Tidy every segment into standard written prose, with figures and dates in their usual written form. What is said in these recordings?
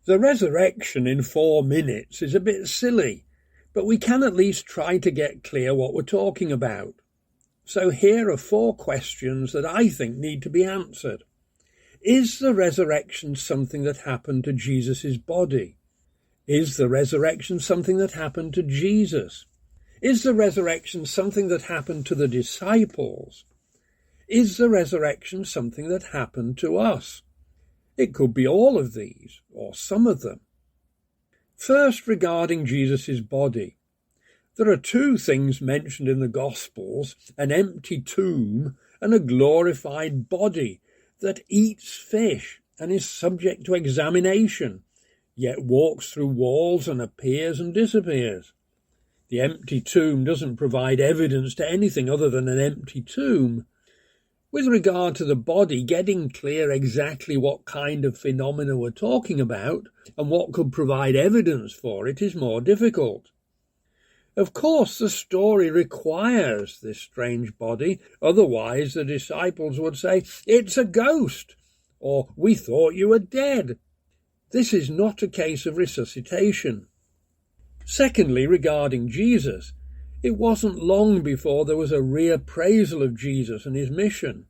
The resurrection in 4 minutes is a bit silly, but we can at least try to get clear what we're talking about. So here are 4 questions that I think need to be answered. Is the resurrection something that happened to Jesus' body? Is the resurrection something that happened to Jesus? Is the resurrection something that happened to the disciples? Is the resurrection something that happened to us? It could be all of these, or some of them. First, regarding Jesus' body. There are 2 things mentioned in the Gospels, an empty tomb and a glorified body that eats fish and is subject to examination, yet walks through walls and appears and disappears. The empty tomb doesn't provide evidence to anything other than an empty tomb. With regard to the body, getting clear exactly what kind of phenomena we're talking about and what could provide evidence for it is more difficult. Of course, the story requires this strange body, otherwise the disciples would say, "It's a ghost," or "We thought you were dead." This is not a case of resuscitation. Secondly, regarding Jesus, it wasn't long before there was a reappraisal of Jesus and his mission.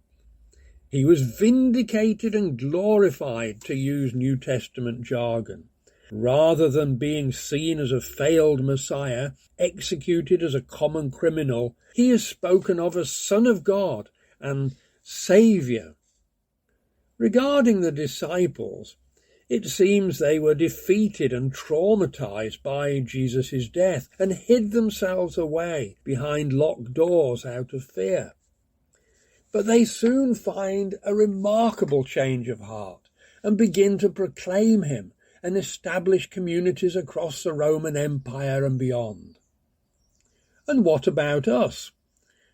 He was vindicated and glorified, to use New Testament jargon. Rather than being seen as a failed Messiah, executed as a common criminal, he is spoken of as Son of God and Saviour. Regarding the disciples, it seems they were defeated and traumatized by Jesus' death and hid themselves away behind locked doors out of fear. But they soon find a remarkable change of heart and begin to proclaim him and establish communities across the Roman Empire and beyond. And what about us?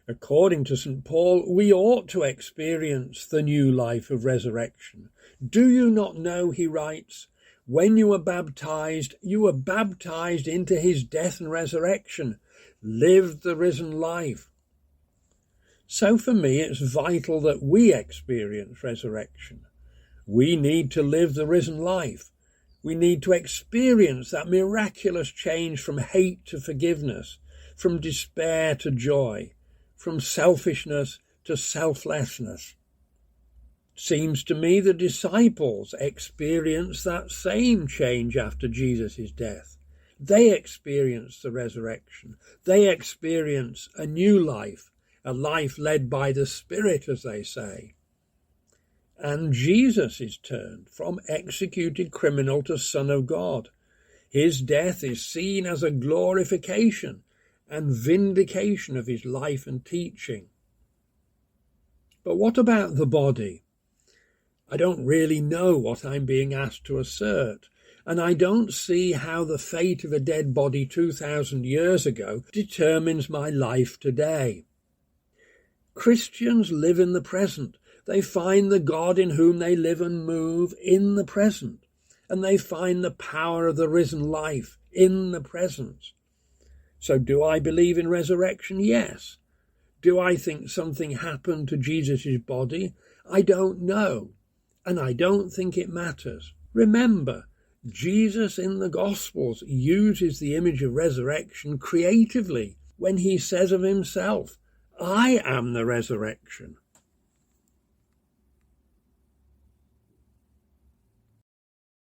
According to St. Paul, we ought to experience the new life of resurrection. Do you not know, he writes, when you were baptized into his death and resurrection, lived the risen life. So for me, it's vital that we experience resurrection. We need to live the risen life. We need to experience that miraculous change from hate to forgiveness, from despair to joy, from selfishness to selflessness. Seems to me the disciples experienced that same change after Jesus' death. They experienced the resurrection. They experience a new life, a life led by the Spirit, as they say. And Jesus is turned from executed criminal to Son of God. His death is seen as a glorification and vindication of his life and teaching. But what about the body? I don't really know what I'm being asked to assert, and I don't see how the fate of a dead body 2,000 years ago determines my life today. Christians live in the present. They find the God in whom they live and move in the present, and they find the power of the risen life in the present. So do I believe in resurrection? Yes. Do I think something happened to Jesus' body? I don't know, and I don't think it matters. Remember, Jesus in the Gospels uses the image of resurrection creatively when he says of himself, "I am the resurrection."